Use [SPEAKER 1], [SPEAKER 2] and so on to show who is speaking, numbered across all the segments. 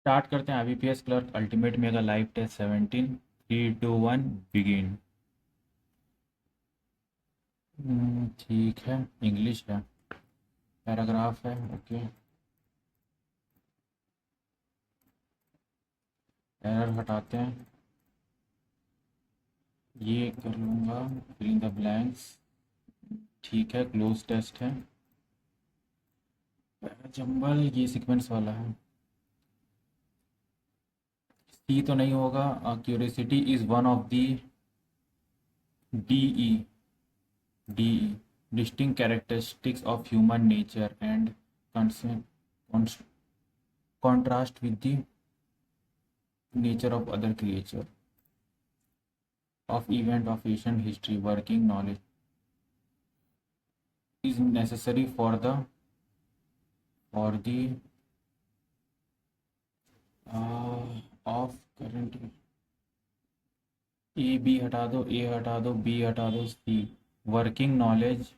[SPEAKER 1] Start करते हैं। IBPS clerk ultimate mega live test 17 3 2 1 begin. ठीक है, इंग्लिश है, पैराग्राफ है, ओके। एरर हटाते हैं, ये कर लूँगा, फिलिंग द ब्लैंक्स। ठीक है, क्लोज टेस्ट है। जंबल ये सीक्वेंस वाला है। सी तो नहीं होगा। Curiosity is one of the DE DE distinct characteristics of human nature and cons- contrast with the nature of other creature of event of ancient history. Working knowledge is necessary for the of current। A B हटा दो, A हटा दो, B हटा दो, C. Working knowledge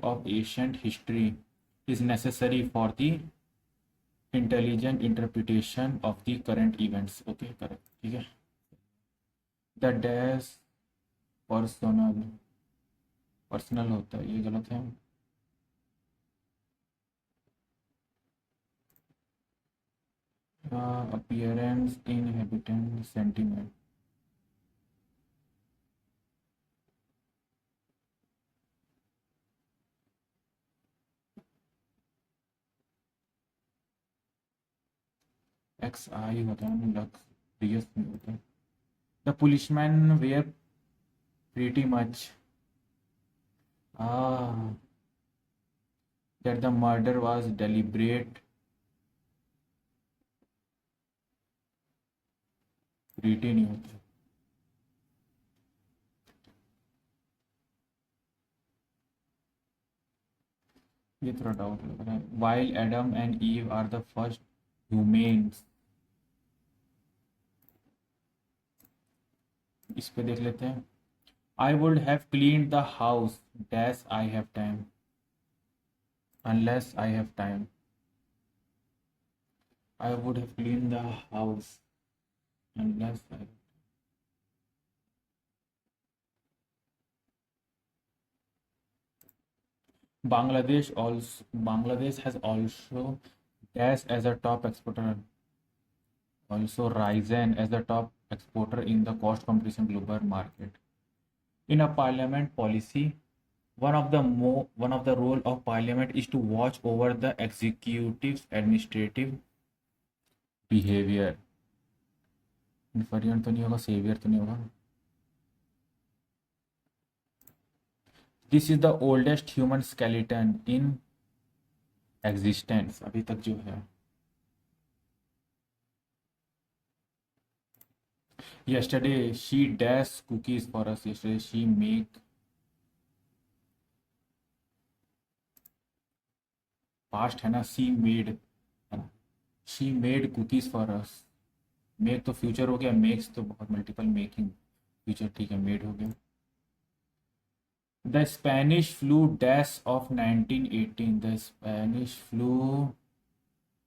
[SPEAKER 1] of ancient history is necessary for the intelligent interpretation of the current events। Okay, correct, ठीक है। The dash personal personal होता है, ये गलत है। Appearance inhabitant sentiment. XI होता है, लक्स डीएस में होता है। The policeman were pretty much that the murder was deliberate। Pretty नहीं होता, ये थोड़ा डाउट लग रहा है। While Adam and Eve are the first humans. इस पे देख लेते हैं। I would have cleaned the house dash I have time unless I have time। I would have cleaned the house unless I। Bangladesh has also dash as a top exporter, also risen as the top exporter in the cost competition global market. In a parliament policy, one of the role of parliament is to watch over the executive's administrative behavior। इन्फरियन तो नहीं होगा, saviour तो नहीं होगा। This is the oldest human skeleton in existence, अभी तक जो है। yesterday she dash cookies for us। yesterday she make, past है ना, सी मेड है ना, she made cookies for us. Make तो फ्यूचर हो गया, मेक्स तो बहुत मल्टीपल मेकिंग, फ्यूचर ठीक है, मेड हो गया। The Spanish flu dash of 1918। The Spanish flu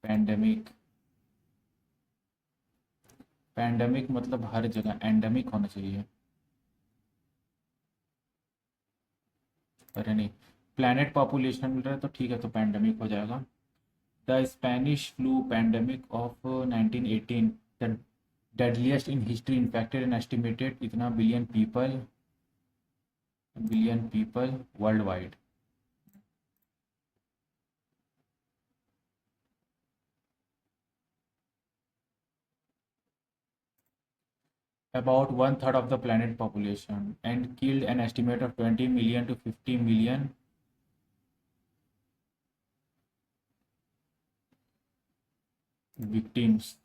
[SPEAKER 1] pandemic. Pandemic मतलब हर जगह, एंडेमिक होना चाहिए। अरे नहीं, प्लैनेट पॉपुलेशन मिल रहा है तो ठीक है, तो पैंडेमिक हो जाएगा। The Spanish flu pandemic of 1918, the deadliest in history, infected and estimated इतना billion people world wide. About one third of the planet population and killed an estimate of 20 million to 50 million victims।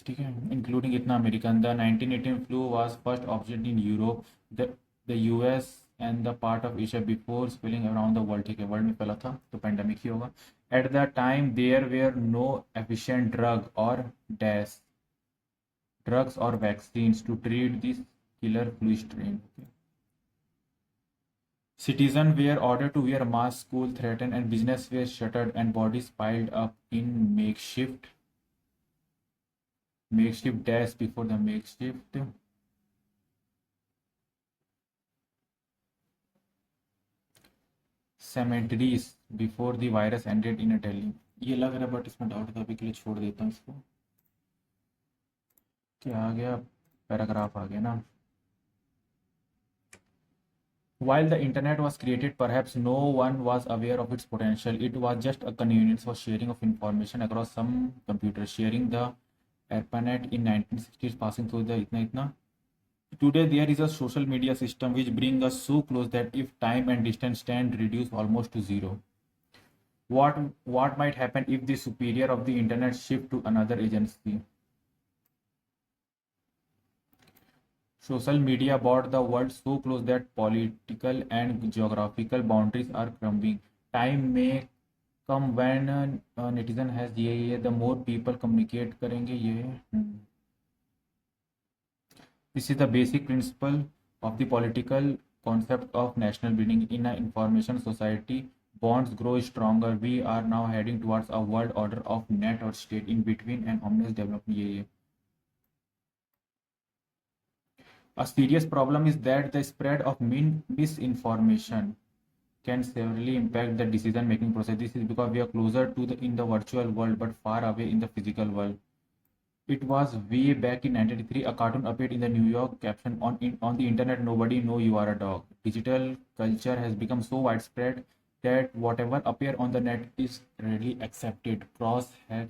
[SPEAKER 1] ठीक है, including इतना American. The 1918 flu was first observed in Europe, the US and the part of Asia before spreading around the world. ठीक है, world में फैला था तो pandemic ही होगा। At the time there were no efficient drug और डैश ड्रग्स और vaccines to treat this killer flu strain. Okay. Citizens were ordered to wear masks, school threatened, and business were shuttered, and bodies piled up in makeshift desks before the makeshift cemeteries before the virus ended in Delhi. ये लग रहा है but इसमें doubt था, अभी के लिए छोड़ देता हूँ इसको। क्या आ गया, पैराग्राफ आ गया ना। While the internet was created, perhaps no one was aware of its potential. It was just a convenience for sharing of information across some computers. Sharing the ARPANET in 1960s, passing through the itna itna. Today, there is a social media system which brings us so close that if time and distance stand reduced almost to zero. What might happen if the superior of the internet shift to another agency? Social media brought the world so close that political and geographical boundaries are crumbling. Time may come when netizen has ये the more people communicate करेंगे ये. This is the basic principle of the political concept of national building in an information society. Bonds grow stronger. We are now heading towards a world order of net or state in between and omnious development. ये. A serious problem is that the spread of misinformation can severely impact the decision making process. This is because we are closer to the in the virtual world but far away in the physical world. It was way back in 1993 a cartoon appeared in the New York caption on the internet, nobody know you are a dog. Digital culture has become so widespread that whatever appear on the net is readily accepted. Cross hack,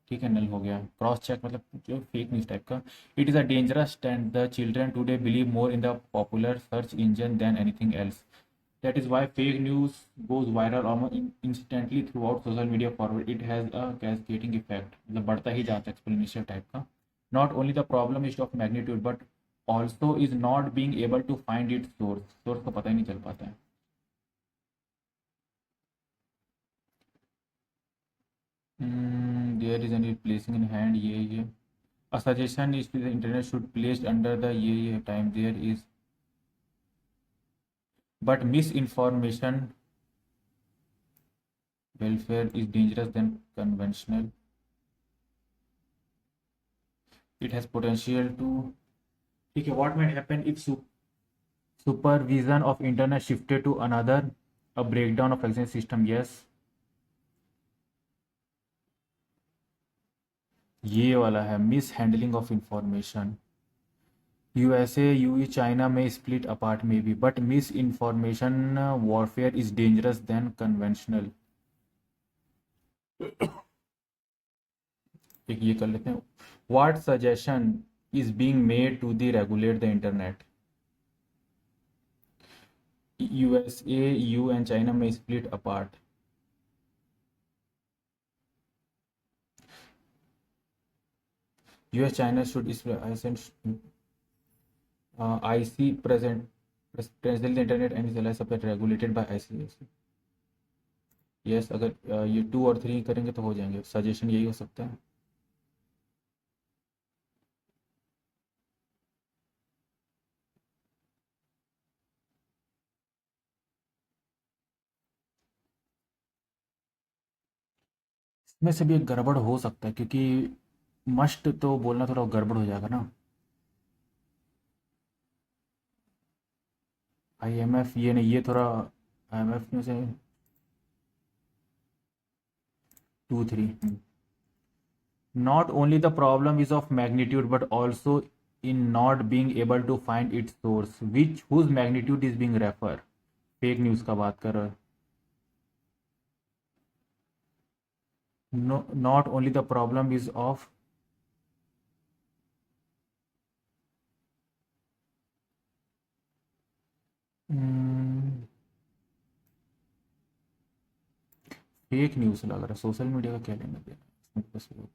[SPEAKER 1] ठीक है, नल हो गया, cross check मतलब जो fake news type का. It is a dangerous and the children today believe more in the popular search engine than anything else. That is why fake news goes viral almost instantly throughout social media forward. It has a cascading effect. मतलब बढ़ता ही जाता है exponential type का. Not only the problem is of magnitude but also is not being able to find its source. Source का पता ही नहीं चल पाता है. There is any placing in hand ये. A suggestion is the internet should placed under the ये time there is. But misinformation welfare is dangerous than conventional. It has potential to. Okay, what might happen if supervision of internet shifted to another, a breakdown of existing system? Yes, ये वाला है mishandling of information. USA, UE, China may split apart maybe, but misinformation warfare is dangerous than conventional. एक ये कर लेते हैं. What suggestion is being made to the regulate the internet? USA, EU, and China may split apart. US, China should IC presently the internet and is allowed separate regulated by ICAC. Yes, अगर ये 2 और 3 करेंगे तो हो जाएंगे. Suggestion यही हो सकता है. इसमें से भी एक गड़बड़ हो सकता है क्योंकि मस्ट तो बोलना थोड़ा गड़बड़ हो जाएगा ना. IMF ये नहीं, ये थोड़ा IMF में से 2 3. Not only the problem is of magnitude but also in not being able to find its source, which whose magnitude is being refer. Fake news का बात कर रहा है. No, not only the problem is of fake news लग रहा है. Social media का क्या लेना देना इसमें तो बस वो.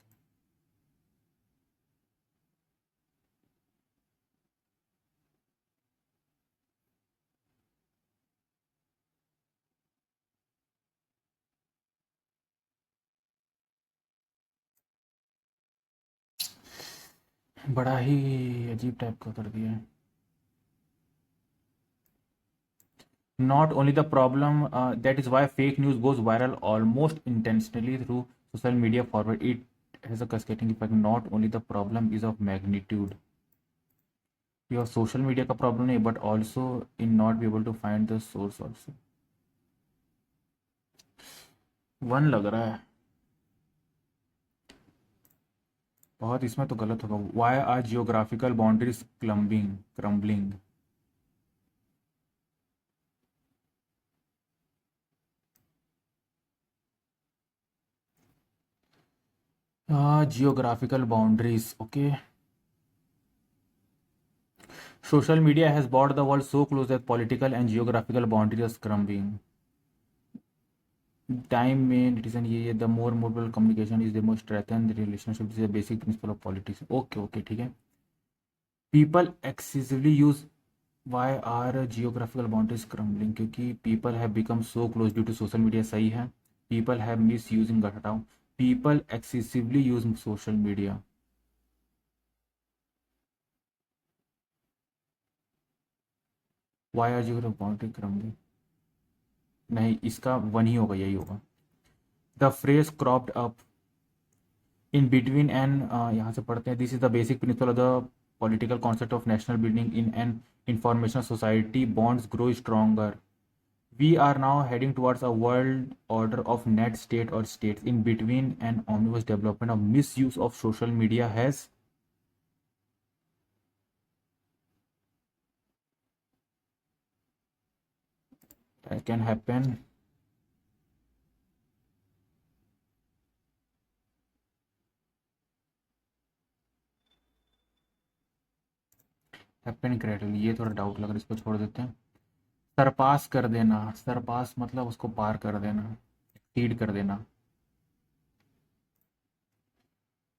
[SPEAKER 1] बड़ा ही अजीब टाइप का कर दिया है. Not only the problem, that is why fake news goes viral almost intentionally through social media forward. It has a cascading effect. Not only the problem is of magnitude. Your social media का problem नहीं, but also in not be able to find the source also. One लग रहा है बहुत, इसमें तो गलत होगा. Why are geographical boundaries crumbling? Geographical boundaries. Okay. Social media has brought the world so close that political and geographical boundaries are crumbling. Time में decision ये the more mobile communication is the more strengthen the relationship is the basic principle of politics. Okay okay ठीक है. People excessively use. Why are geographical boundaries crumbling? क्योंकि people have become so close due to social media. सही है. People have misusing, हटाओ. People excessively use social media. Why are geographical boundary crumbling? नहीं, इसका one ही होगा, यही होगा. The phrase cropped up in between and, यहाँ से पढ़ते हैं. This is the basic principle of the political concept of national building in an informational society. Bonds grow stronger. We are now heading towards a world order of net state or states. In between an omnibus development of misuse of social media has can happen. Happen gradually. ये थोड़ा doubt लग रहा है, इसको छोड़ देते हैं. सरपास कर देना. सरपास मतलब उसको पार कर देना, एक्सीड कर देना.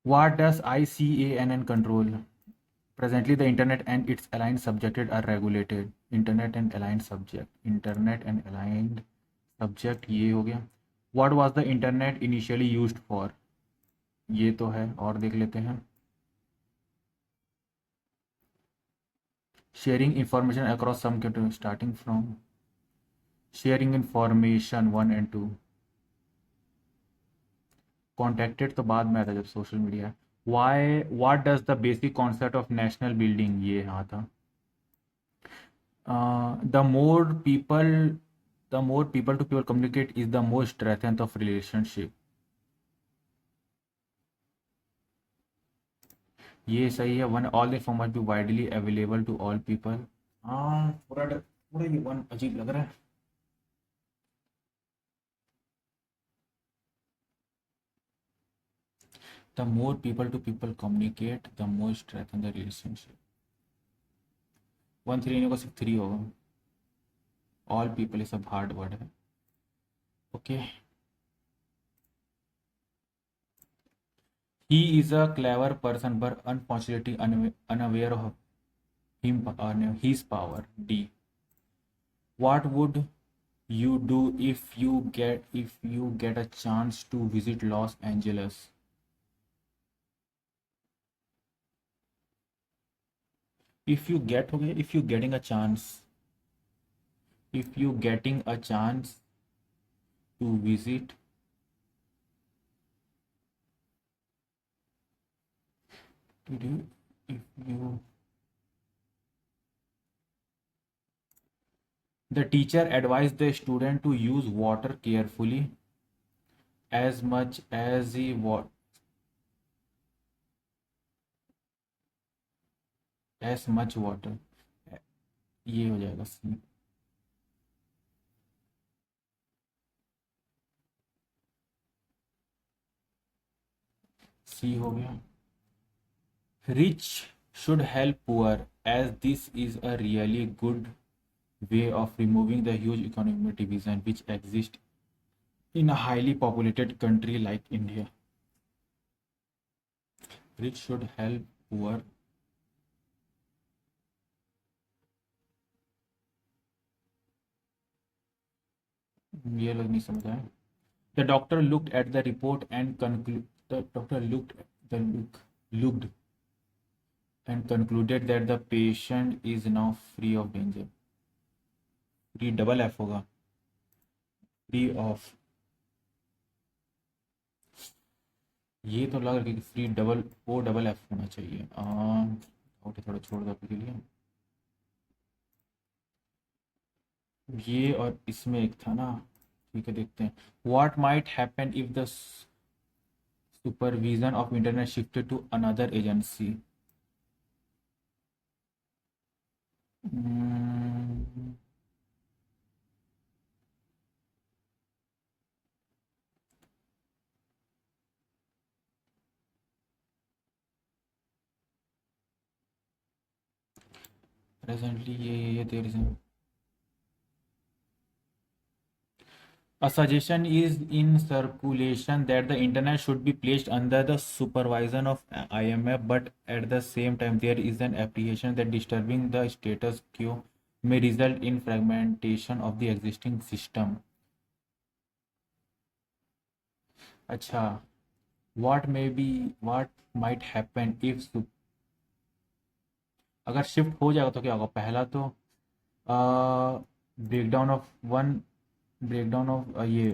[SPEAKER 1] What does ICANN control? Presently, the internet and its aligned subjects are regulated. Internet and aligned subject. Internet and aligned subject ये हो गया. What was the internet initially used for? ये तो है, और देख लेते हैं. Sharing information across some countries, starting from sharing information 1 and 2. Contacted तो बाद में आता जब social media. Why? What does the basic concept of national building? ये यहाँ था. The more people to people communicate is the more strength of relationship. ये सही है. One all the form must be widely available to all people. हाँ, पूरा ये one अजीब लग रहा है. The more people to people communicate, the more strengthen the relationship. 1 3 नहीं होगा, सिर्फ 3 होगा. ऑल पीपल इज सब हार्ड वर्ड है. Okay. He is a clever person but unfortunately unaware of his power. D. What would you do if you get a chance to visit Los Angeles? If you getting a chance, if you getting a chance to visit if you the teacher advised the student to use water carefully as much as as much water. ये हो जाएगा सी. सी हो गया. Rich should help poor as this is a really good way of removing the huge economic division which exists in a highly populated country like India. Rich should help poor. ये लोग नहीं समझ आए. The doctor looked at the report and looked and concluded that the patient is now free of danger. Free double F होगा, free of, ये तो लग रहा है कि free double O double F होना चाहिए। ओके, थोड़ा छोड़ दो अभी के लिए। ये और इसमें एक था ना, ठीक है देखते हैं। What might happen if the supervision of internet shifted to another agency. Presently ये there is a suggestion is in circulation that the internet should be placed under the supervision of IMF, but at the same time there is an apprehension that disturbing the status quo may result in fragmentation of the existing system. अच्छा, what might happen if अगर shift हो जाएगा तो क्या होगा? पहला तो breakdown of one, breakdown of ये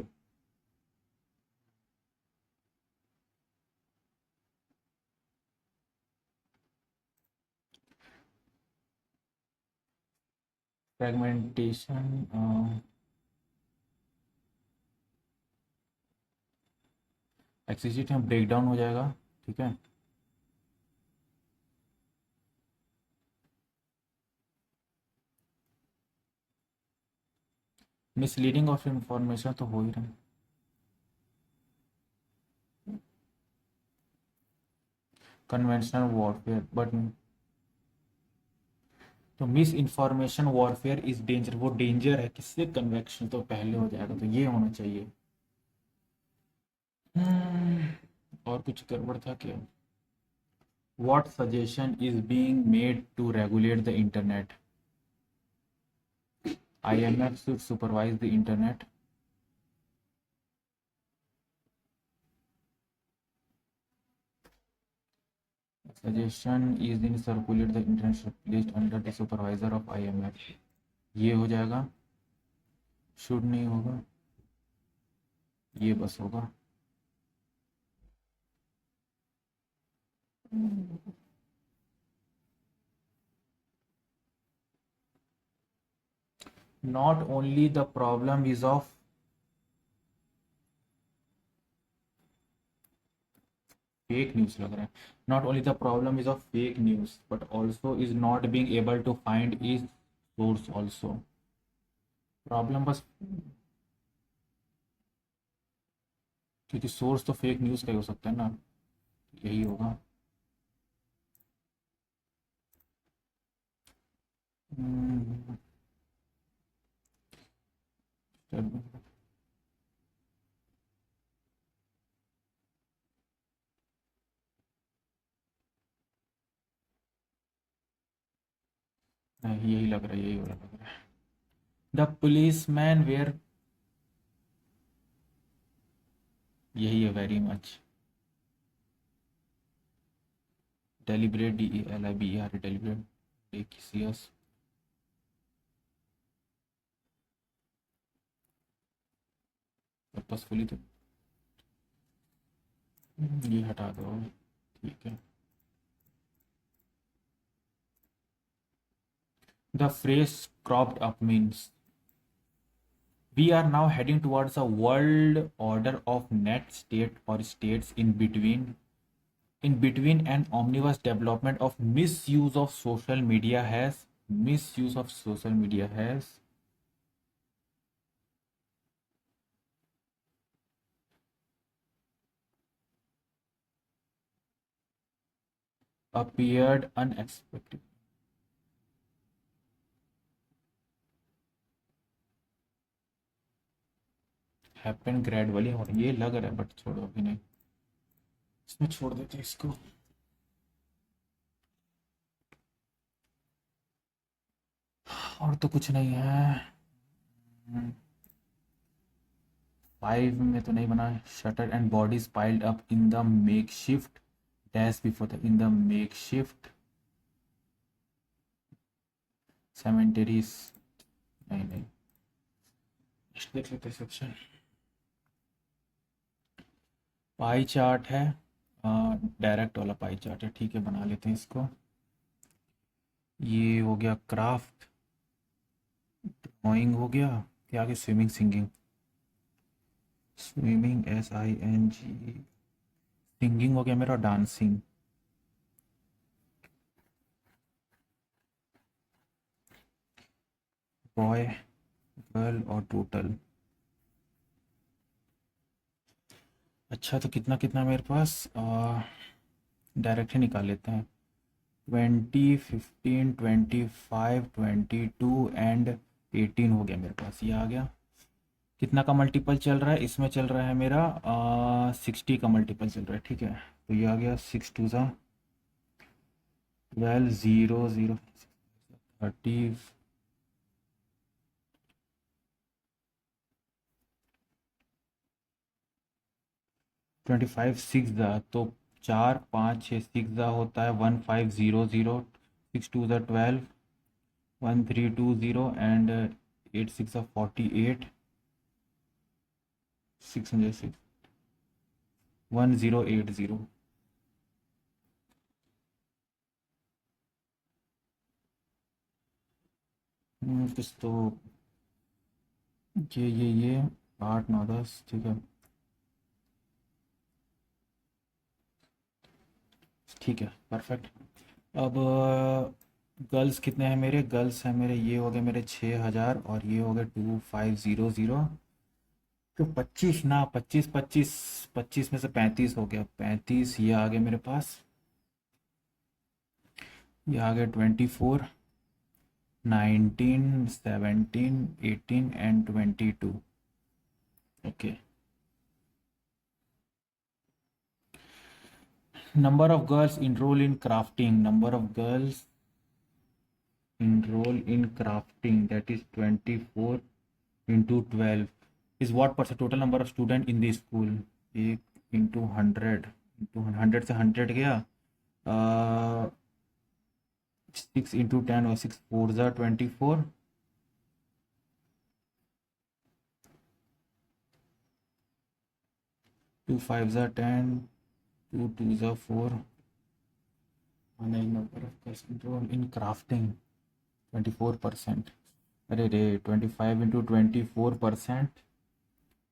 [SPEAKER 1] फ्रेगमेंटेशन, एक्सिस्ट में ब्रेकडाउन हो जाएगा, ठीक है। मिसलीडिंग ऑफ इंफॉर्मेशन तो हो ही रहा है। कन्वेंशनल वॉरफेयर, बट तो miss information warfare is danger, वो डेंजर है किससे? कन्वेक्शन तो पहले हो जाएगा, तो ये होना चाहिए। और कुछ गड़बड़ था क्या? What suggestion is being made to regulate the internet? IMF should supervise the internet. Suggestion is in circulate the internet placed under the supervisor of IMF, ये हो जाएगा। शुड नहीं होगा, ये बस होगा। Not only the problem is of fake news लग रहा है, not only the problem is of fake news but also is not being able to find its source also। Problem बस, क्योंकि सोर्स तो फेक न्यूज़ का ही हो सकता है ना, यही होगा। हम्म, नहीं यही लग रहा है, यही हो रहा लग रहा है। द पुलिस मैन वेयर, यही है very much. Deliberate, DELIBERATE, deliberate, डेकिसियस, पर्पसफुली तो ये हटा दो, ठीक है। The phrase cropped up means we are now heading towards a world order of net state or states in between an omnibus development of misuse of social media has appeared unexpected, happened gradually, और ये लग रहा है but छोड़ो अभी नहीं, इसमें छोड़ देते हैं इसको। और तो कुछ नहीं है। 5 में तो नहीं बना है। Shutter and bodies piled up in the make shift dash before the in the make shift cemeteries, नहीं नहीं, देख लेते हैं सेक्शन। पाई चार्ट है, डायरेक्ट वाला पाई चार्ट है, ठीक है बना लेते हैं इसको। ये हो गया क्राफ्ट, ड्राइंग हो गया, क्या आगे swimming singing, swimming SING, singing हो गया मेरा डांसिंग, बॉय गर्ल और टोटल। अच्छा तो कितना कितना मेरे पास, डायरेक्ट ही निकाल लेते हैं। 20, 15, 25, 22 एंड 18 हो गया मेरे पास, ये आ गया। कितना का मल्टीपल चल रहा है इसमें, चल रहा है मेरा 60 का मल्टीपल चल रहा है, ठीक है। तो ये आ गया 6 2 ज़ा 12, 0 0 30, 25 6 ज़ा, तो 4 5 6 6 ज़ा होता है 1500, 6 2 ज़ा 12, 1320 एंड 8 6 ज़ा 48, 606 1080। कुछ तो ये 8 9 10, ठीक है ठीक है परफेक्ट। अब गर्ल्स कितने हैं मेरे, गर्ल्स हैं मेरे, ये हो गए मेरे 6000 और ये हो गए 2500। तो 25 ना, 25 में से 35 हो गया, 35 ये आ गए मेरे पास, ये आ गए 24, 19, 17, 18 and 22। Okay, number of girls enroll in crafting, number of girls enroll in crafting, that is 24 into 12 is what percent total number of student in the school। एक इंटू 100, इंटू 100 से 100 गया, 6 इंटू 10 और 6 4 ज़ा 24, 2 5 ज़ा 10, 2 2 ज़ा 4, number of girls enroll in crafting 24%। अरे रे 25 into 24%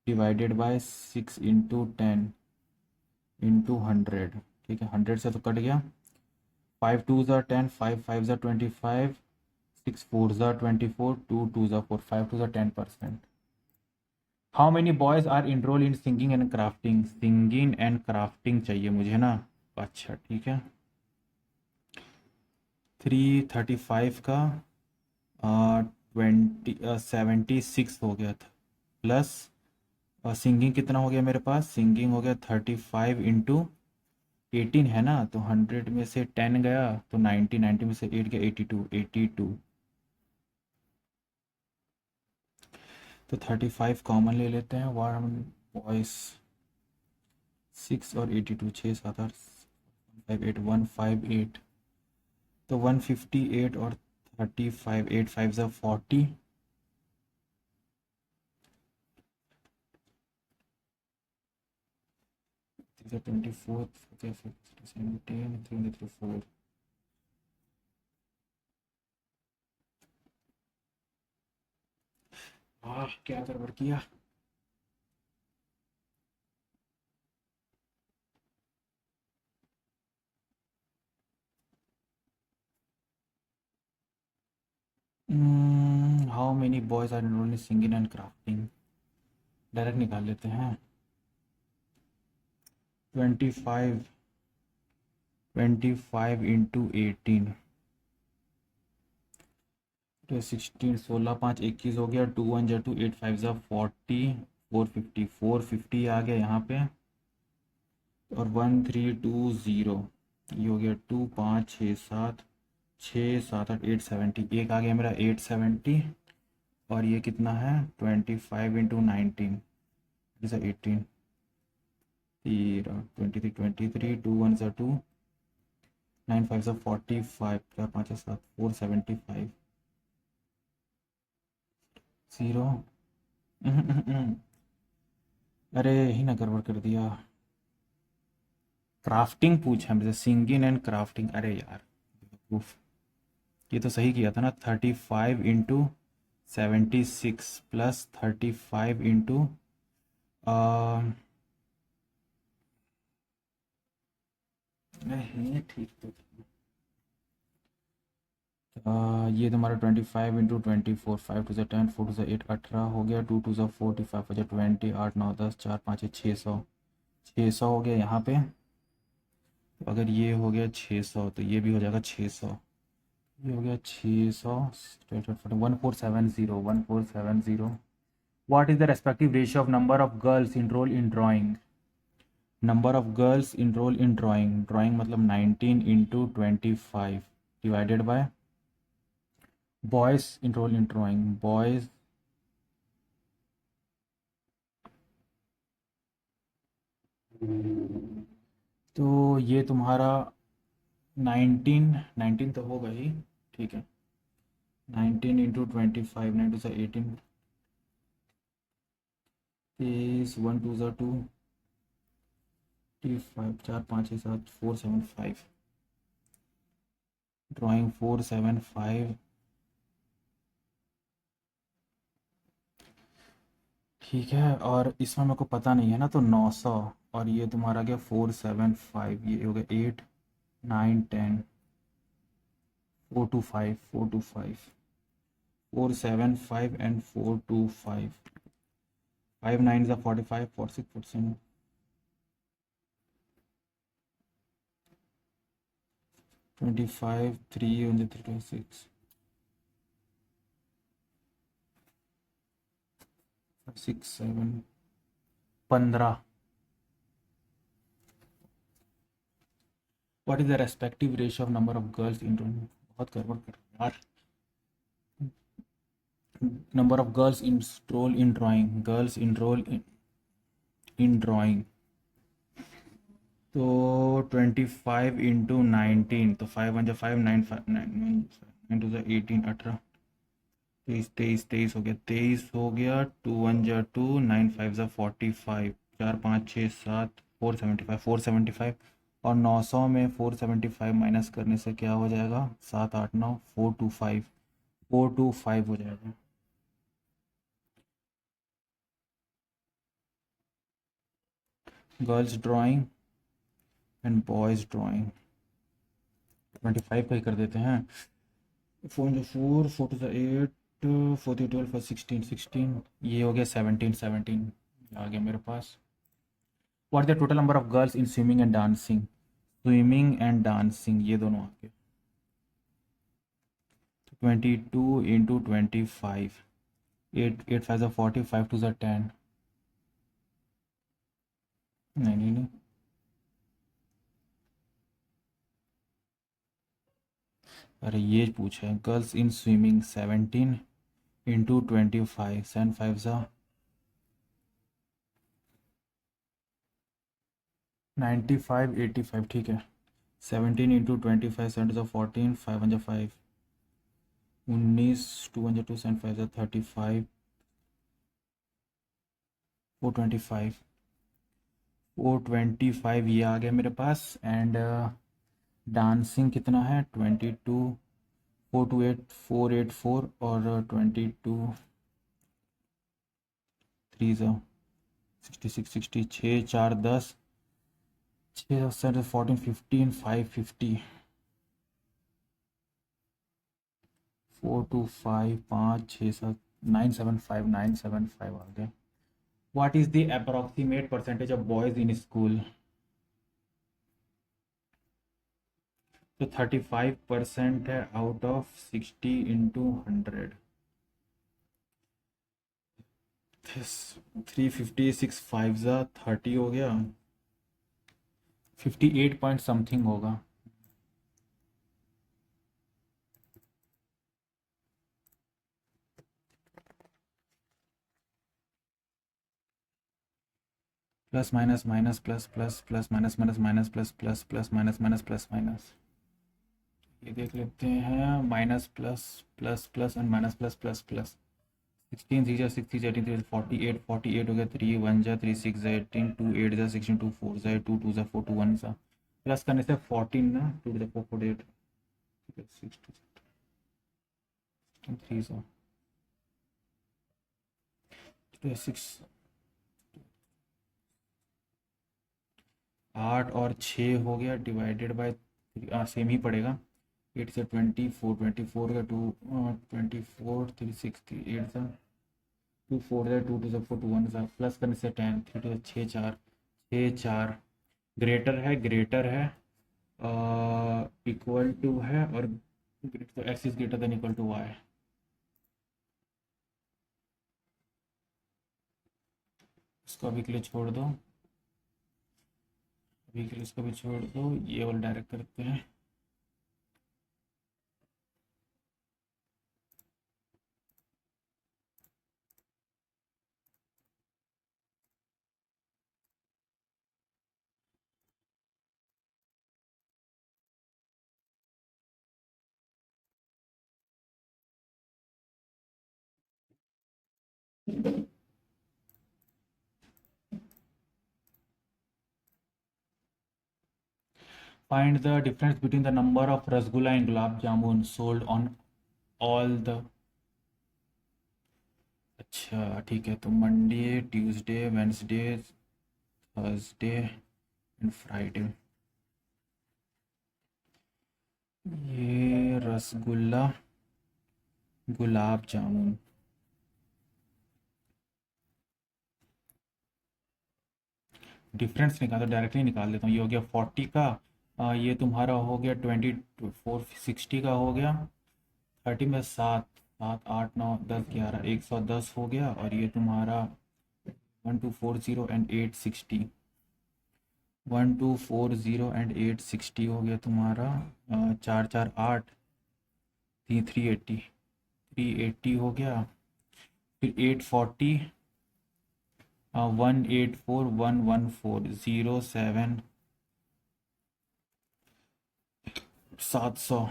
[SPEAKER 1] divided by 6 into 10 into 100, ठीक है 100 से तो कट गया, 5 2 ज़ा 10, 5 5 ज़ा 25, 6 4 ज़ा 24, 2 2 ज़ा 4, 5 2 ज़ा 10%। How many boys are enrol in singing and crafting, singing and crafting चाहिए मुझे ना। अच्छा ठीक है, 335 का 76 हो गया था, प्लस सिंगिंग कितना हो गया मेरे पास, सिंगिंग हो गया 35 इंटू 18 है ना, तो 100 में से 10 गया तो 90, 90 में से 8 गया 82, 82। तो 35 कॉमन ले लेते हैं, वन वॉइस 6 और 82, 6 7 8 58, 158, तो 158 और 35, 8 5 ज़ा 40, 24, 17, 3 क्या गड़बड़ किया। How many boys are enrolled in singing and crafting, direct निकाल लेते हैं। 25, 25 इंटू 18, तो 16, 16 5 21 हो गया, 2 1 जा 2, 8 5 जा 40, 450, 450 आ गया यहाँ पे, और 1320 ये हो गया 2 5 6 7, 6 7 8 870, एक आ गया मेरा 870, और ये कितना है 25 इंटू 19 इज 18, 23 23, 2 1 जा 2, 9 5 जा 45, 4 5 7, 475, 0 अरे ही ना गड़बड़ कर दिया। क्राफ्टिंग पूछा मुझे, सिंगिंग एंड क्राफ्टिंग, अरे यार बेवकूफ। ये तो सही किया था ना, 35 × 76 प्लस 35 नहीं ठीक तो ये तुम्हारा 25 × 24, 5 2 10, 4 2 8, 18 हो गया, 2 2 40, 5 5 20, 8 9 10, 4 5 6 600, 600 हो गया यहाँ पे। तो अगर ये हो गया 600 तो ये भी हो जाएगा 600, ये हो गया 600, 1470, 1470। What is the respective ratio of number of girls enrolled in drawing? Number of girls enrolled in drawing मतलब 19 × 25 divided by boys enrolled in drawing, boys तो ये तुम्हारा 19 तो होगा ही, ठीक है। 19 × 25, 9 2 18, 1 2 2 5, 4 5 6 7, 475, ड्राइंग 475, ठीक है। और इसमें मेरे को पता नहीं है ना, तो 900, और ये तुम्हारा गया 475, ये हो गया 8 9 10, 425, 425, 475 and 425, 5 9 is 45, 46%, 25, 3 on the 36, 6 7, 15। What is the respective ratio of number of girls in drawing? बहुत गड़बड़ कर रहा है यार। Number of girls enrolled in drawing, girls enrolled in drawing, तो 25 × 19, तो 5 1 5, 9 5 9 2 18, 18, 23 23 23 हो गया, 23 हो गया, 2 1 2, 9 5 45, 4 5 6 7, 475, 475, और 900 में 475 माइनस करने से क्या हो जाएगा, 7 8 9, 425, 425 हो जाएगा। Girls drawing and boys drawing 25 का ही कर देते हैं। 4 4 4 2 8, 4 3 12, 4 16 16, ये हो गया 17 17 आ गया मेरे पास। What is the total number of girls in swimming and dancing, swimming and dancing ये दोनों आ गए। 22 × 25, 8 8 5 40, 5 2 10, नहीं नहीं नहीं, अरे ये पूछा है, गर्ल्स इन स्विमिंग 17 × 25, 7 5 95 85, ठीक है। 17 × 25, 7 14, 5 5, 19, 2 2 7 5 35, 425, 425 ये आ गया मेरे पास। एंड डांसिंग कितना है, 22, 4 2 8, 484, और 22 3 66 60, 6 4 10, 6 7 14 15, 550, 4 2 5 5 6 7, 975, 975 आ गया। What is the approximate percentage of boys in school? तो 35% है आउट ऑफ 60 × 100, 350, 6 5 30 हो गया, 58 पॉइंट समथिंग होगा। Plus minus minus plus plus plus minus minus minus plus plus plus minus minus plus minus, ये देख लेते हैं, minus plus plus plus and minus plus plus plus, 16 3 जा 6 3 18 3 48 48 हो गया 3 1 जा 3 6 जा 18 2 8 जा 16 2 4 जा 2 2 जा 4 2 1 जा प्लस करने से 14 ना 2 to the 4 48 ठीक है 6 3 जा 6 8 और 6 हो गया डिवाइडेड बाय सेम ही पड़ेगा 8 से 24 का 2 24 3 6 3 8 सा 2 4 है 2 to the 4 2 1 सा प्लस करने से 10 3 to the 6 4 ग्रेटर है इक्वल टू है और तो X is greater than equal to Y. इसको अभी के लिए छोड़ दो, अभी के लिए इसको भी छोड़ दो, ये वाला डायरेक्ट करते हैं। Find the difference between the number of rasgulla and gulab jamun sold on all the। अच्छा ठीक है, तो Monday Tuesday Wednesday Thursday and Friday. ये रसगुल्ला गुलाब जामुन डिफरेंस निकाल, तो डायरेक्टली निकाल देता हूँ। ये हो गया 40 का, ये तुम्हारा हो गया 24 60 का हो गया 30 में 7 7 8 9 10 11 110 हो गया। और ये तुम्हारा 1240 एंड 860 1240 एंड 860 हो गया तुम्हारा 4 4 8 380 380 हो गया। फिर 840 184 114 07 700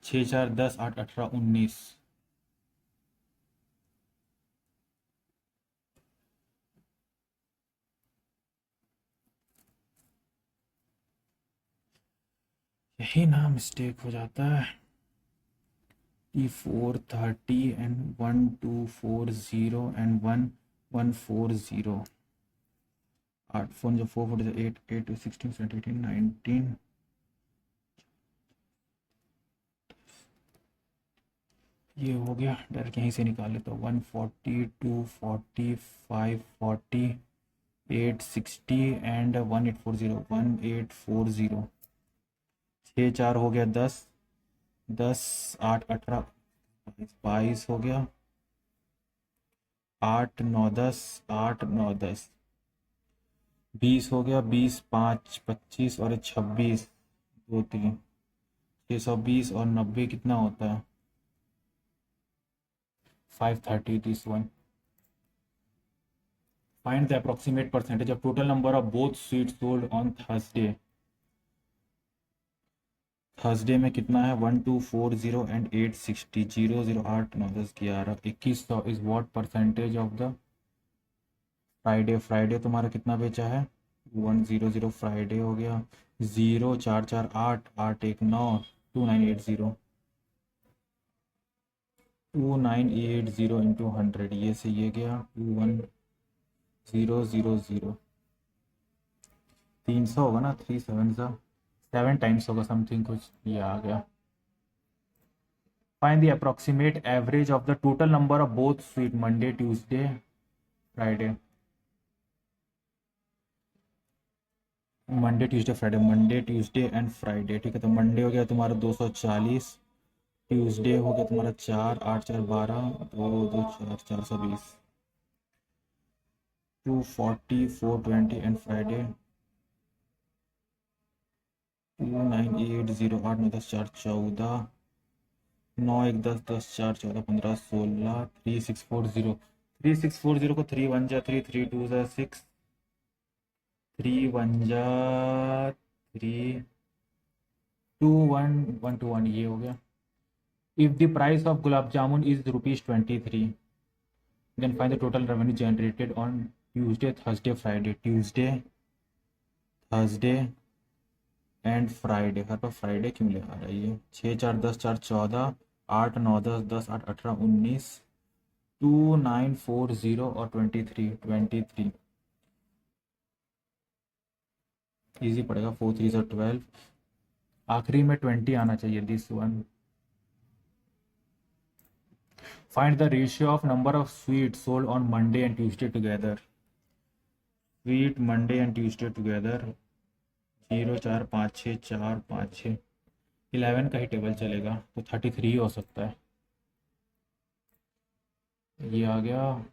[SPEAKER 1] 6 4 10 8 18 19 यही ना मिस्टेक हो जाता है। 430 एंड 1240 एंड 1140 8 4 जो 4 4 8 8 2 16 17 18 19 ये हो गया। डायरेक्ट यहीं से निकाल लेता हूँ 140 240 540 860 एंड 1840 6 4 हो गया 10 10 8 18 22 हो गया 8 9 10 8 9 10 20 हो गया 20 5 25 और 26 2 3 620 और 90 कितना होता है 530 this one। Find the approximate percentage of total number of both sweets sold on Thursday। Thursday में कितना है 1240 and 860 0 0 8 9 10 11 2100 is what percentage of the Friday. Friday तुम्हारा कितना बेचा है 100 फ्राइडे हो गया 0 4 4 8 8 1 9 2980 2980 इंटू 100 ये से ये गया 21000 300 होगा ना 3 7 7 टाइम्स होगा समथिंग कुछ ये आ गया। Find the approximate average of the total number of both sweet Monday Tuesday Friday. Monday Tuesday and Friday ठीक है। तो मंडे हो गया तुम्हारा 240 ट्यूसडे हो गया तुम्हारा 4 8 4 12 2 2 4 420 240 420 एंड फ्राइडे 2980 8 9 10 4 14 9 1 10 10 4 14 15 16 3640 को 3 1 जा 3 3 2 जा 6 3 1 जा 3 2 1 1 2 1 ये हो गया If the price of gulab jamun is rupees 23, then find the total revenue generated on Tuesday, Thursday, Friday. Tuesday, Thursday and Friday. हर पर फ्राइडे क्यों ले आ रही है? 6 4 10 4 14, 8 9 10 8 18 19, 2940 और 23 इजी पड़ेगा। 4 3 12, आखिरी में 20 आना चाहिए। This one. Find the ratio of number of sweet sold on Monday and Tuesday together. Sweet Monday and Tuesday together 0 4 5 6 4 5 6, 11 का ही टेबल चलेगा तो 33 हो सकता है। ये आ गया।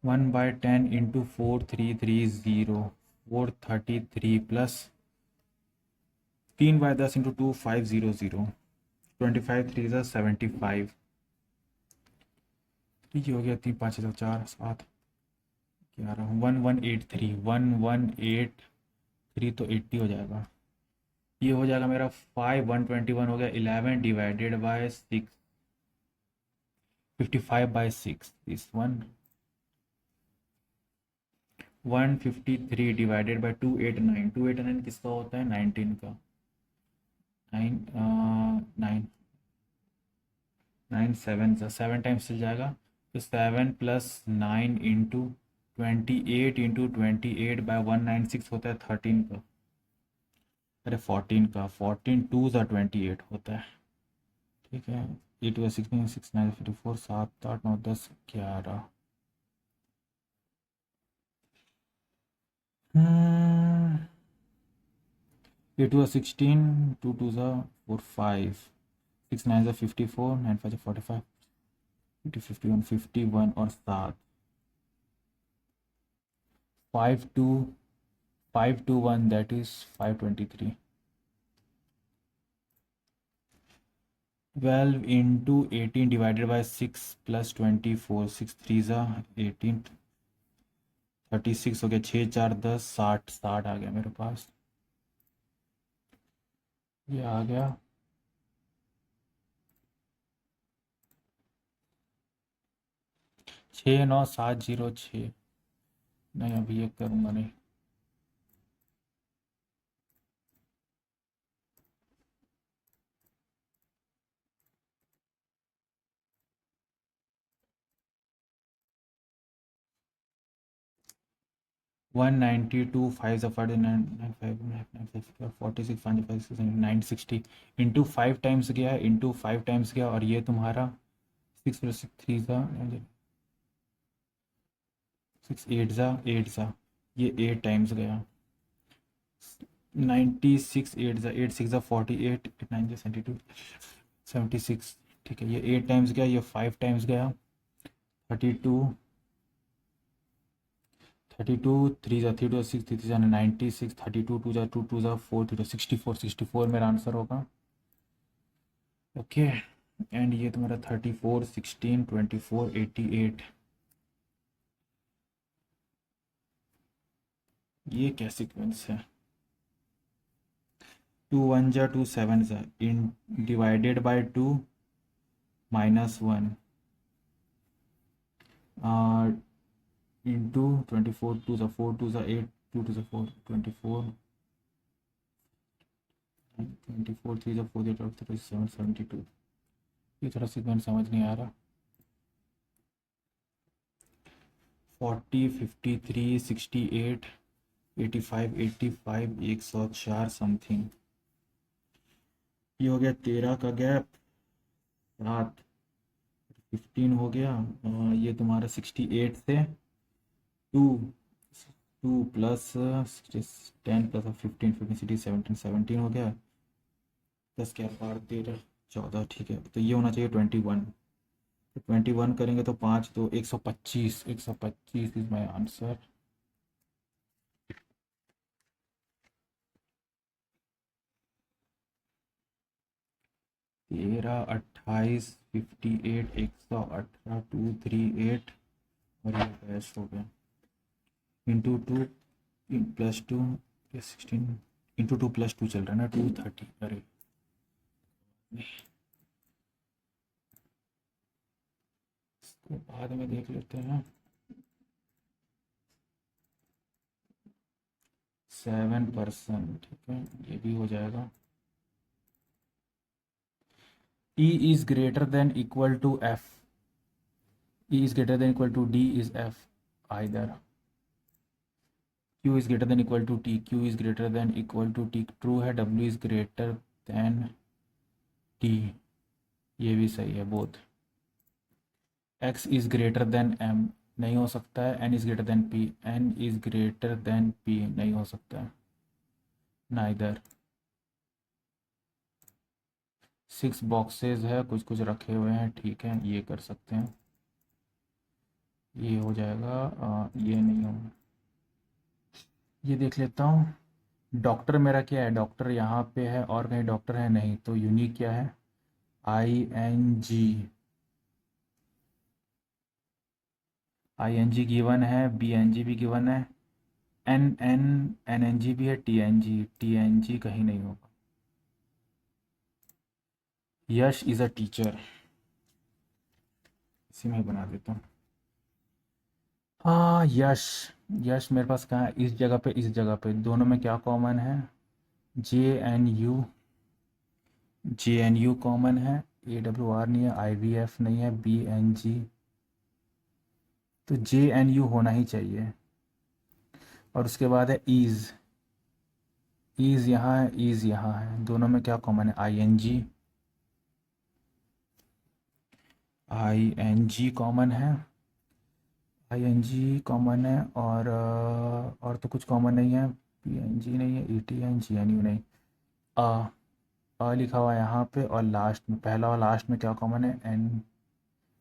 [SPEAKER 1] 1/10 इंटू 4330, 433 प्लस 3/10 इंटू 2500, 25 3 75। ये हो गया 3 5 4 7 11, 1183, 1183 तो 80 हो जाएगा। ये हो जाएगा मेरा 5 121 हो गया। 11 divided by 6, 55/6। This one 153 divided by 289। 289 किसका होता है? 19 का। 9 9 9 7 से 7 टाइम्स चल जाएगा तो 7 प्लस 9 इंटू 28 इंटू 28/196 होता है 13 का। अरे 14 का। 14 2 ज़ा 28 होता है। ठीक है। 8 व 16 6 9 54 7 8 9 10 11। हम्म 8 व 16 2 2 ज़ा 4 5 6 9 ज़ा 54 9 5 ज़ा 45 50 51 51 और 7 5 2 5 2 1 that is 523। 12 into 18 divided by 6 plus 24, 6 3 ज़ा 18, 36 हो गया। 6 4 10 60, 60 आ गया मेरे पास। ये आ गया 69706। नहीं अभी ये करूँगा नहीं। वन 92 5 ज़ा 49 95 95 46 55 960 इंटू 5 टाइम्स गया, इंटू 5 टाइम्स गया। और ये तुम्हारा 6 प्लस 6 3 ज़ा 6 8 ज़ा ये 8 टाइम्स गया। 96 8 ज़ा 8 6 ज़ा 48 8 9 ज़ा 72 76। ठीक है। ये 8 टाइम्स गया, ये 5 टाइम्स गया। 32 32 3 ज़ा 3 2 6 3 3 96 32 2 ज़ा 2 2 ज़ा 4 3 64 64 मेरा आंसर होगा। ओके। एंड ये तुम्हारा 34 16 24 88। ये क्या सीक्वेंस है? 2 1 ज़ा 2 7 ज़ा इन डिवाइडेड बाय 2 -1 इंटू 24 2 ज़ा 4 2 ज़ा 8 2 2 ज़ा 4 24 24 3 ज़ा 4 37 72। ये थोड़ा सीक्वेंस समझ नहीं आ रहा। 40 53 68 85 85 104 समथिंग। ये हो गया 13 का गैप। 7 15 हो गया। ये तुम्हारा 68 से 2 2 प्लस 10 प्लस 15 15 16 17 17 हो गया। 10 क्या 12 13 14। ठीक है। तो ये होना चाहिए 21। तो 21 करेंगे तो 5 तो 125। 125 इज माई आंसर। तेरह 28 58 118 238 और ये डैश हो गया। Into two plus two plus 16 into two plus two चल रहा है ना, 230। अरे इसको बाद में देख लेते हैं। 7%, ठीक है, ये भी हो जाएगा। E is greater than equal to F. E is greater than equal to D is F either. Q is greater than equal to T. Q is greater than equal to T. True है। W is greater than T, ये भी सही है both. X is greater than M नहीं हो सकता है। N is greater than P. N is greater than P नहीं हो सकता है, नाइदर। 6 बॉक्सेस है, कुछ कुछ रखे हुए हैं, ठीक है, ये कर सकते हैं, ये हो जाएगा। ये नहीं होगा। ये देख लेता हूँ। डॉक्टर मेरा क्या है, डॉक्टर यहाँ पे है और कहीं डॉक्टर है नहीं, तो यूनिक क्या है, ING। ING गिवन है, BNG भी गिवन है, NNG भी है, TNG कहीं नहीं होगा। यश इज़ अ टीचर, इसी में बना देता हूँ। हाँ यश, यश मेरे पास कहाँ है, इस जगह पे, इस जगह पे, दोनों में क्या कॉमन है, JNU कॉमन है, AWR नहीं है, IVF नहीं है, BNG, तो JNU होना ही चाहिए। और उसके बाद है ईज़, ईज़ यहाँ है, ईज़ यहाँ है, दोनों में क्या कॉमन है, ING कॉमन है, ING कॉमन है, और तो कुछ कॉमन नहीं है, PNG नहीं है, ETN GNU नहीं। लिखा हुआ है यहाँ पे, और लास्ट में, पहला और लास्ट में क्या कॉमन है,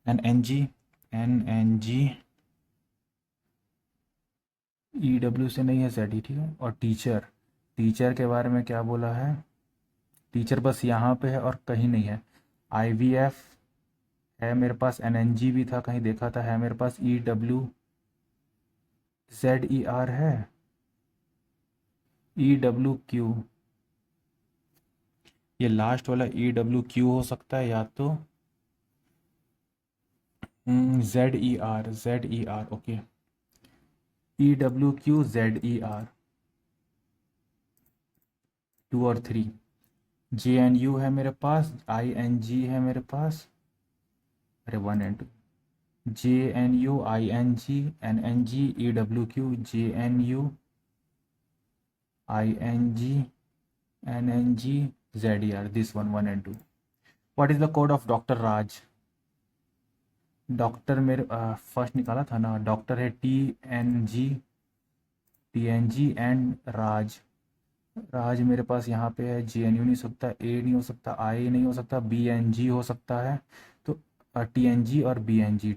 [SPEAKER 1] NNG EW से नहीं है, ZE, ठीक है। और टीचर, टीचर के बारे में क्या बोला है, टीचर बस यहाँ पे है और कहीं नहीं है। IVF है मेरे पास, NNG भी था कहीं देखा था, है मेरे पास, ZER है, EWQ, ये लास्ट वाला EWQ हो सकता है, या तो ZER, ओके, EWQ ZER, 2 और 3। JNU है मेरे पास, ING है मेरे पास, अरे 1 and 2, JNU ING NNG EWQ JNU ING NNG ZER, this one and 2। What is the code of Dr. Raj? Doctor मेरे फर्स्ट निकाला था ना, डॉक्टर है TNG एंड राज। राज मेरे पास यहाँ पे है, JNU नहीं सकता, A नहीं हो सकता, I नहीं हो सकता, BNG हो सकता है, तो TNG और BNG,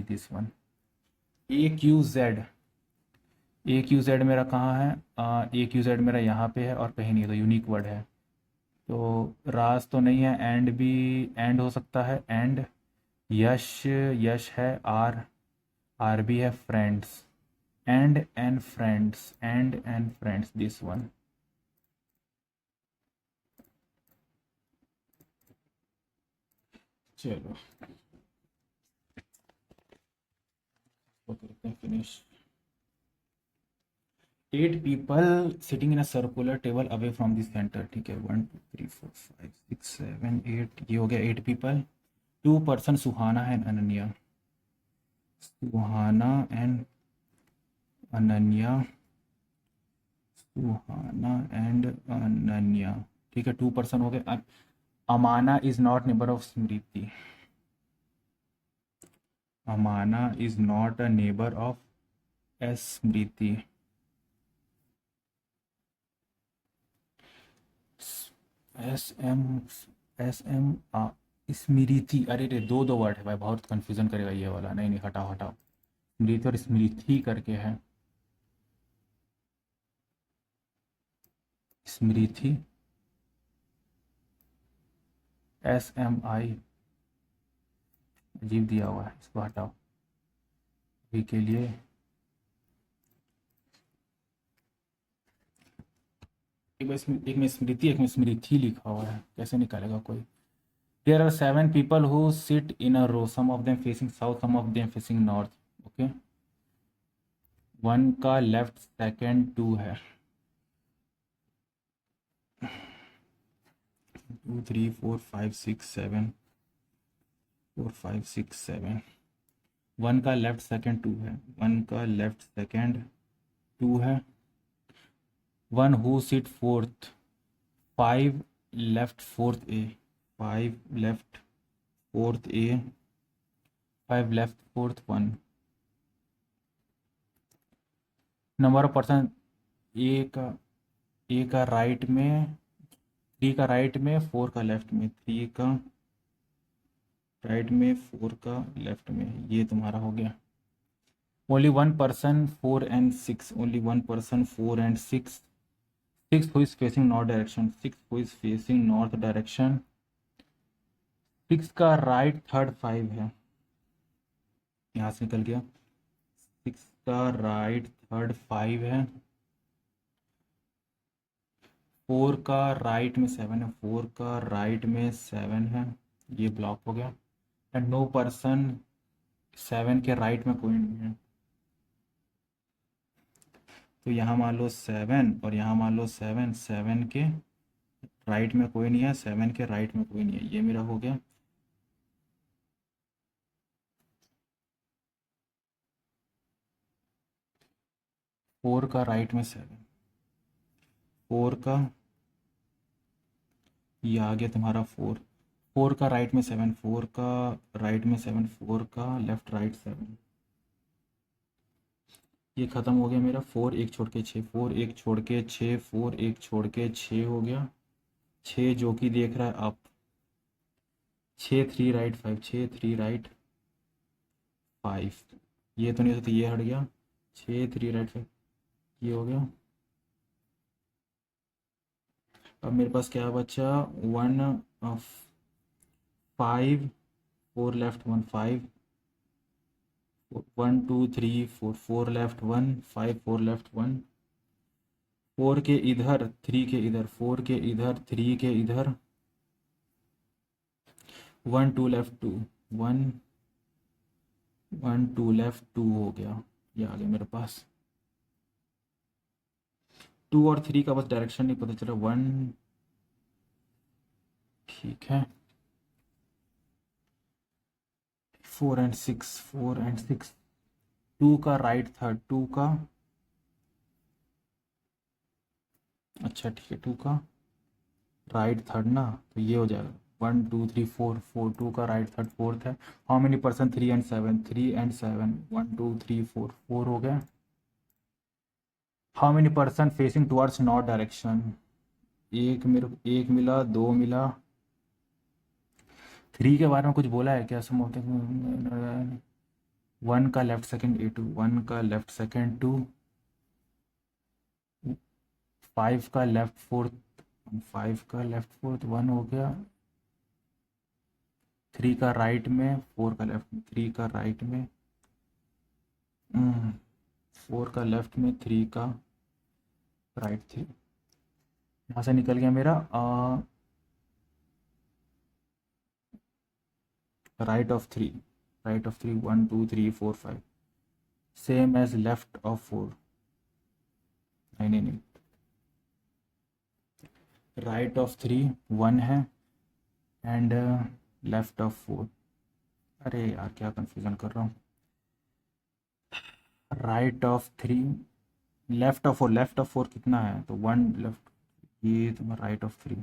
[SPEAKER 1] दिस वन। AQZ मेरा कहाँ है, AQZ मेरा यहाँ पे है और कहीं नहीं है, तो यूनिक वर्ड है। तो राज तो नहीं है, एंड भी, एंड हो सकता है, एंड यश, यश है, आर भी है, friends, and friends this one. चलो तो करते हैं finish. 8 people sitting in a circular table away from the center, ठीक है, 1 2 3 4 5 6 7 8, ये हो गया 8 people। 2 person, Suhana and Ananya, Suhana and Ananya, Suhana and Ananya, ठीक है, 2 person हो गए। Amana is not neighbour of Smriti, Amana is not a neighbour of Smriti. S M Smriti, अरे रे, दो दो वर्ड है भाई, बहुत कंफ्यूजन करेगा ये वाला, नहीं नहीं, हटाओ हटाओ, स्मृति और स्मृति करके है, स्मृति, SMI, अजीब दिया हुआ है, इसको हटाओ अभी के लिए। एक में स्मृति एक में स्मृति लिखा हुआ है, कैसे निकालेगा कोई। There are 7 people who sit in a row, some of them facing south, some of them facing north. Okay, 1 का लेफ्ट सेकंड 2 है, 2 3 4 5 6 7, 4 5 6 7। 1 का लेफ्ट सेकंड 2 है, 1 का लेफ्ट सेकंड 2 है। 1 who sit fourth, 5 left fourth A, 5 left fourth A, 5 left fourth 1। Number of person, A का right में, 3 का right में, 4 का लेफ्ट में, 3 का राइट में, 4 का लेफ्ट में, ये तुम्हारा हो गया। Only 1 person 4 and 6, only 1 person 4 and 6, 6 who is facing north direction, 6 who is facing north direction। 6 का राइट थर्ड 5 है, यहाँ से निकल गया। 6 का राइट थर्ड 5 है। 4 का राइट में 7 है, 4 का राइट में 7 है, ये ब्लॉक हो गया। एंड नो पर्सन 7 के राइट में कोई नहीं है, तो यहाँ मान लो 7 और यहाँ मान लो 7, 7 के राइट में कोई नहीं है, 7 के राइट में कोई नहीं है, ये मेरा हो गया। फोर का राइट में 7, 4 का, ये आ गया तुम्हारा 4, 4 का राइट में 7, 4 का राइट में 7, 4 का लेफ्ट राइट 7, ये ख़त्म हो गया मेरा। 4 एक छोड़ के 6, 4 एक छोड़ के 6, 4 एक छोड़ के 6 हो गया। 6 जो कि देख रहा है अप, 6 3 राइट 5, 6 3 राइट 5, ये तो नहीं होता, ये हट गया। 6 3 राइट 5, ये हो गया। अब मेरे पास क्या बचा, 1 5 4 लेफ्ट 1 5, 1 2 3 4, 4 लेफ्ट 1 5, 4 लेफ्ट 1, 4 के इधर 3 के इधर, 4 के इधर 3 के इधर, 1 2 लेफ्ट 2 1, 1 2 लेफ्ट 2 हो गया, ये आ गया मेरे पास। 2 और 3 का बस डायरेक्शन नहीं पता चला। 1, ठीक है। 4 एंड 6, 4 एंड 6, 2 का राइट थर्ड, 2 का, अच्छा ठीक है, 2 का राइट थर्ड ना, तो ये हो जाएगा 1 2 3 4, 4 2 का राइट थर्ड फोर्थ है। How many person 3 and 7, 3 and 7, 1 2 3 4, 4 हो गया। How many person facing towards north direction, एक मेरे को, एक मिला, 2 मिला। 3 के बारे में कुछ बोला है क्या, सम ऑफ द 1 का लेफ्ट सेकंड A2, 1 का लेफ्ट सेकंड 2, 5 का लेफ्ट फोर्थ, 5 का लेफ्ट फोर्थ 1 हो गया। 3 का राइट में, 4 का लेफ्ट में, 3 का राइट में, 4 का लेफ्ट में, 3 का राइट 3, यहाँ से निकल गया मेरा right of 3, right of 3 1 2 3 4 5, same as left of 4, नहीं नहीं नहीं, राइट ऑफ 3 1 है एंड लेफ्ट ऑफ 4, अरे यार क्या कंफ्यूजन कर रहा हूँ। Right of 3, left of 4, left of 4 कितना है, तो 1 लेफ्ट, ये तुम्हारा right of 3,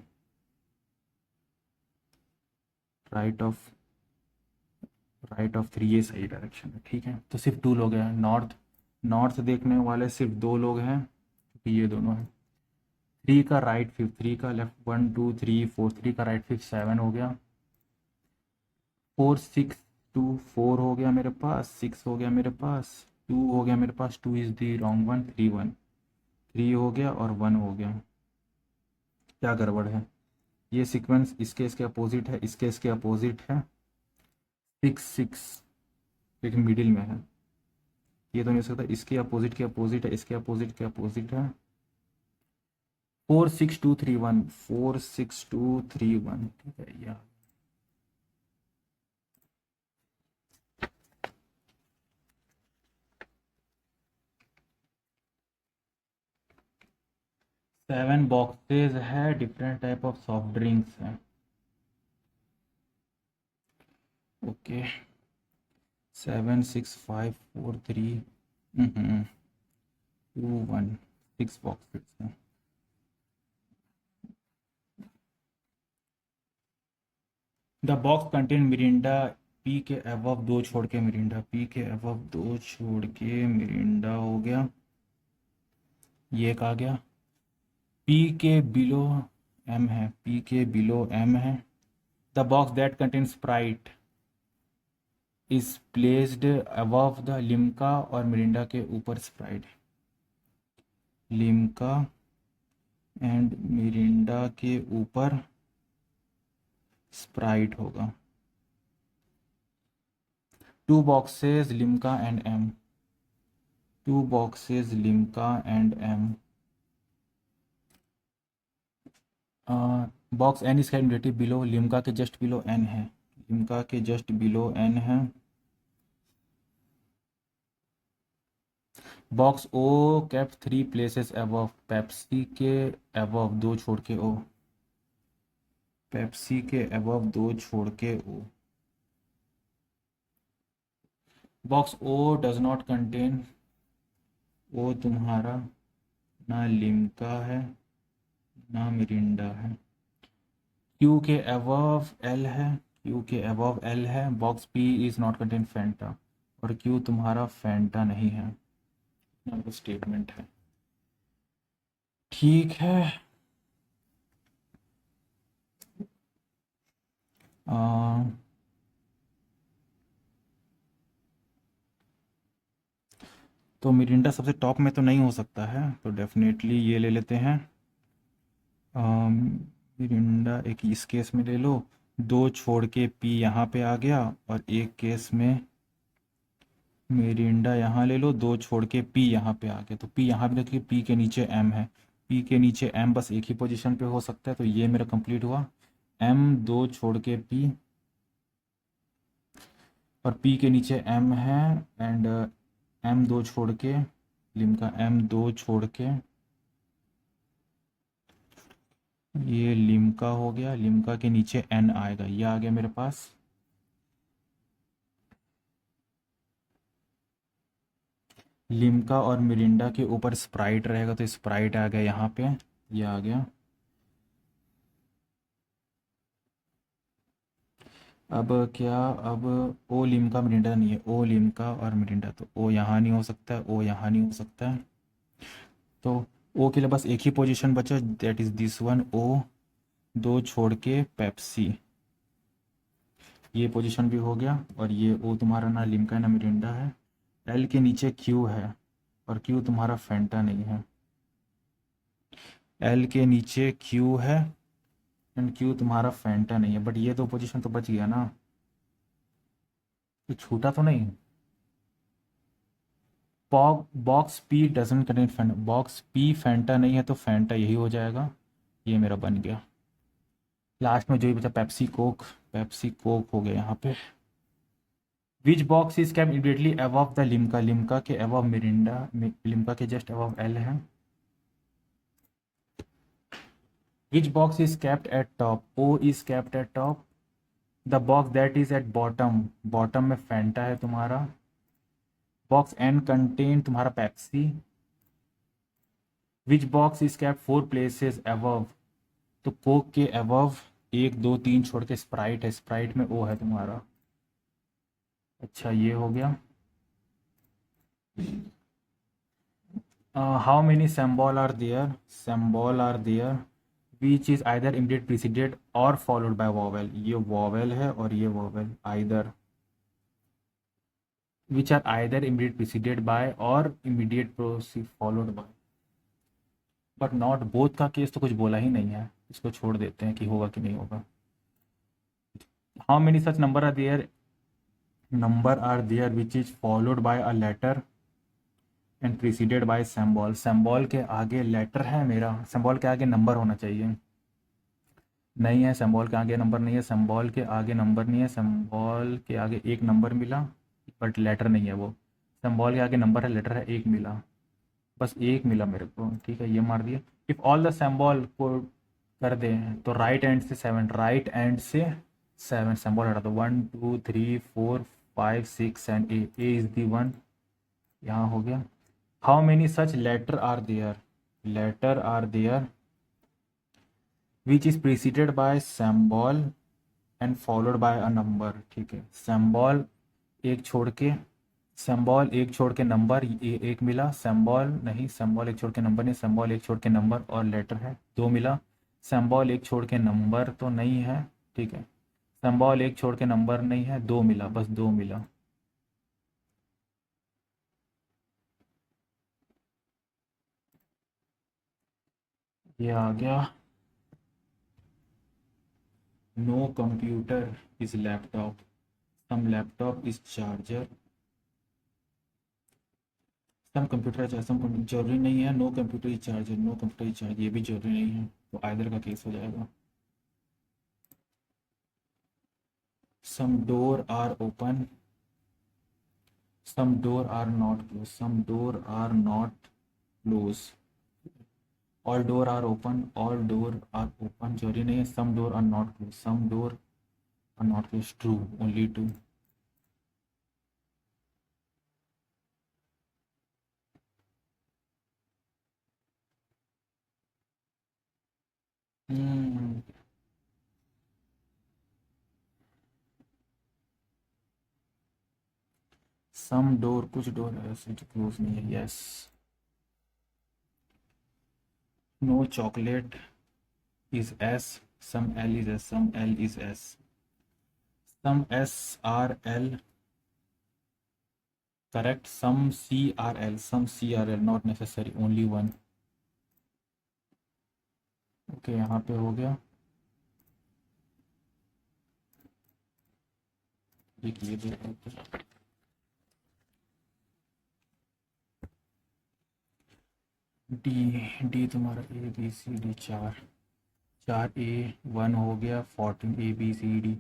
[SPEAKER 1] right of, right of 3 ये सही डायरेक्शन है, ठीक है। तो सिर्फ 2 लोग हैं नॉर्थ, नॉर्थ देखने वाले सिर्फ 2 लोग हैं, क्योंकि ये दोनों हैं। 3 का राइट 5, 3 का लेफ्ट 1 2 3 4, 3 का राइट 5 7 हो गया। 4 6 2 4 हो गया मेरे पास, 6 हो गया मेरे पास, 2 हो गया मेरे पास, 2 इज़ दी रॉन्ग वन, 3 1, 3 हो गया और 1 हो गया। क्या गड़बड़ है, ये सीक्वेंस इसके इसके अपोजिट है, इसके इसके अपोजिट है। 6 6 लेकिन मिडिल में है, ये तो नहीं हो सकता, इसके अपोजिट के अपोजिट है, इसके अपोजिट के अपोजिट है। 46231, 46231, ठीक है यार। सेवन बॉक्सेस है, different type of soft drinks हैं। ओके, 76543 21, 6 बॉक्सेस हैं। The box contain Mirinda, P के अबव दो छोड़ के मिरिंडा, पी के अबव दो छोड़ के मिरिंडा हो गया, ये एक आ गया। पी के बिलो एम है, पी के बिलो एम है। The box that contain Sprite is placed above the Limca और मिरिंडा के ऊपर स्प्राइट, लिम्का एंड मिरिंडा के ऊपर स्प्राइट होगा। Two boxes Limca and M, two boxes Limca and M. Box N is calculative below, Limca के just below N है, Limca के just below N है। Box O cap three places above, Pepsi के above दो छोड़ के ओ, Pepsi के above दो छोड़ के O. Box O does not contain, O तुम्हारा ना लिम्का है ना मिरिंडा है। क्यू के अबव एल है, क्यू के अबव एल है। Box P is not contain Fanta, और क्यू तुम्हारा फैंटा नहीं है, स्टेटमेंट है। ठीक है, तो मिरिंडा सबसे टॉप में तो नहीं हो सकता है, तो डेफिनेटली ये ले लेते हैं। मिरिंडा एक इस केस में ले लो, दो छोड़ के पी यहाँ पे आ गया, और एक केस में मिरिंडा यहाँ ले लो, दो छोड़ के पी यहाँ पे आ गया, तो पी यहाँ पे रखिए, पी के नीचे एम है, पी के नीचे एम बस एक ही पोजीशन पे हो सकता है, तो ये मेरा कंप्लीट हुआ। एम दो छोड़ के पी, और पी के नीचे एम है, एंड एम दो छोड़ के लिम्का, एम दो छोड़ के ये लिम्का हो गया, लिम्का के नीचे एन आएगा, ये आ गया मेरे पास। लिम्का और मिरिंडा के ऊपर स्प्राइट रहेगा, तो स्प्राइट आ गया यहाँ पे, ये आ गया। अब क्या, अब ओ लिम्का मिरिंडा नहीं है, ओ लिम्का और मिरिंडा, तो ओ यहाँ नहीं हो सकता है, ओ यहाँ नहीं हो सकता है, तो ओ के लिए बस एक ही पोजीशन बचा, दैट इज दिस वन, ओ दो छोड़ के पेप्सी, ये पोजीशन भी हो गया। और ये ओ तुम्हारा ना लिम्का ना मिरिंडा है। एल के नीचे क्यू है, और क्यू तुम्हारा फैंटा नहीं है। एल के नीचे क्यू है, एंड क्यू तुम्हारा फैंटा नहीं है, बट ये तो पोजीशन तो बच गया ना, ये छूटा तो नहीं। Box P doesn't contain Fanta, box P Fanta नहीं है, तो फैंटा यही हो जाएगा, ये मेरा बन गया। लास्ट में जो ही बचा पेप्सी कोक, पेप्सी कोक हो गया यहाँ पे। Which box is kept immediately above the Limca, Limca के अबव मिरिंडा, लिम्का के जस्ट अबव एल है। Which box is kept at top, O is kept at top. The box that is at bottom, bottom में Fanta है तुम्हारा। Box N contain तुम्हारा Pepsi. Which box is kept four places above, तो Coke के above एक दो तीन छोड़ के स्प्राइट है, स्प्राइट में ओ है तुम्हारा। अच्छा, ये हो गया। How many symbol are there, symbol are there which is either immediate preceded और फॉलोड बाय वॉवेल, ये वॉवेल है और ये vowel, either, which are either immediate preceded by और immediate followed by, but not both का case तो कुछ बोला ही नहीं है, इसको छोड़ देते हैं कि होगा कि नहीं होगा। How many such number are there which is followed by a letter and preceded by symbol, symbol के आगे लेटर है मेरा, सिंबल के आगे नंबर होना चाहिए, नहीं है सिंबल के आगे नंबर नहीं है, सिंबल के आगे नंबर नहीं है, सिंबल के आगे एक नंबर मिला बट लेटर नहीं है वो, सिंबल के आगे नंबर है लेटर है एक मिला, बस एक मिला मेरे को, ठीक है ये मार दिया। इफ़ ऑल द सिंबल को कर दें तो राइट एंड से सेवन, राइट एंड से सेवन सिंबल हटा दो, 1 2 3 4 5 6 and A is the one, यहाँ हो गया। How many such letter are there, letter are there which is preceded by symbol and followed by a number, ठीक है symbol एक छोड़ के, सिंबल एक छोड़ के नंबर, ये एक मिला, सिंबल नहीं, सिंबल एक छोड़ के नंबर नहीं, सिंबल एक छोड़ के नंबर और लेटर है दो मिला, सिंबल एक छोड़ के नंबर तो नहीं है, ठीक है सिंबल एक छोड़ के नंबर नहीं है, दो मिला, बस दो मिला। ये आ गया। No computer is laptop, some laptop is charger, some computer है सम कंप्यूटर, जरूरी नहीं है no computer is charger, no computer is charger ये भी जरूरी नहीं है, तो आइदर का केस हो जाएगा। Some door are open, some door are not close, some door are not close, all door are open, all door are open जरूरी नहीं है, some door are not close, some door are not close, true only true. Some door कुछ door है ऐसे जो close नहीं है, yes. No chocolate is S, some L is S, some L is S, some S R L, correct, some C R L, some C R L, not necessary, only one। Okay यहाँ पे हो गया, ये देखो D, D तुम्हारा ए B C D चार, चार ए one हो गया, 14 A B C D,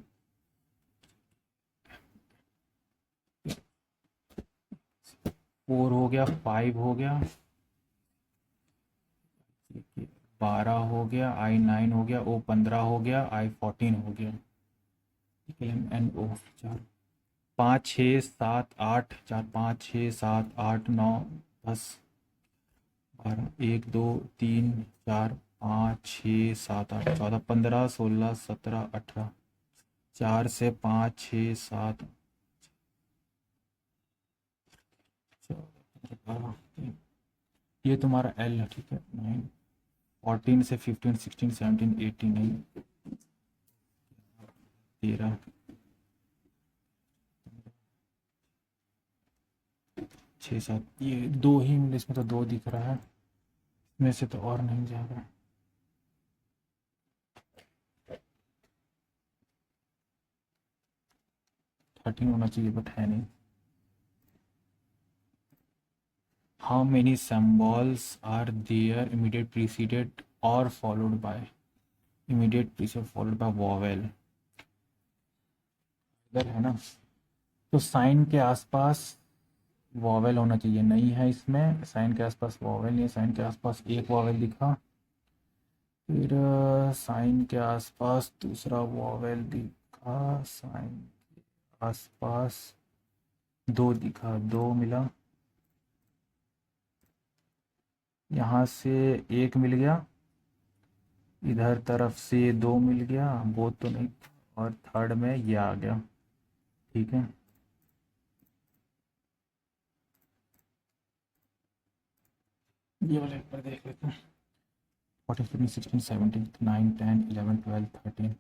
[SPEAKER 1] four हो गया, फाइव हो गया, 12 हो गया, आई 9 हो गया, ओ 15 हो गया, आई 14 हो गया, एन ओ चार, 5 6 7 8, 4 5 6 7 8 9 10 12 1 2 3 4 5 6 7 8 14 15 16 17 18, 4 से 5 6 7 ये तुम्हारा एल है, ठीक है 9 14 से 15 16 17 18 नहीं 13 6 7, ये दो ही मिले, इसमें तो दो दिख रहा है, इसमें से तो और नहीं जा रहा है। 13 होना चाहिए बट है नहीं। How many symbols are there immediate preceded और followed by, immediate preceded followed by vowel, इधर है ना, तो साइन के आसपास वॉवेल होना चाहिए, नहीं है इसमें, साइन के आसपास वॉवेल नहीं है, साइन के आसपास एक वॉवेल दिखा, फिर साइन के आसपास दूसरा वॉवेल दिखा, साइन के आसपास दो दिखा, दो मिला, यहाँ से एक मिल गया, इधर तरफ से दो मिल गया, वो तो नहीं, और थर्ड में ये आ गया, ठीक है ये वाला एक बार देख लेते हैं। 14 15 16 17 9 10 11 12 13,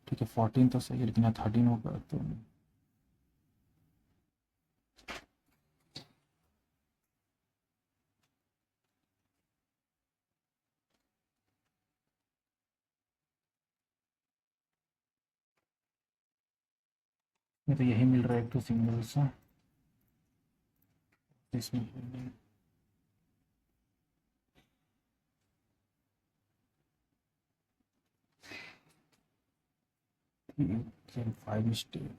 [SPEAKER 1] ठीक है 14 तो सही है लेकिन यहाँ 13 होगा तो ये तो यही मिल रहा है एक तो सिंगल सा इसमें। Five step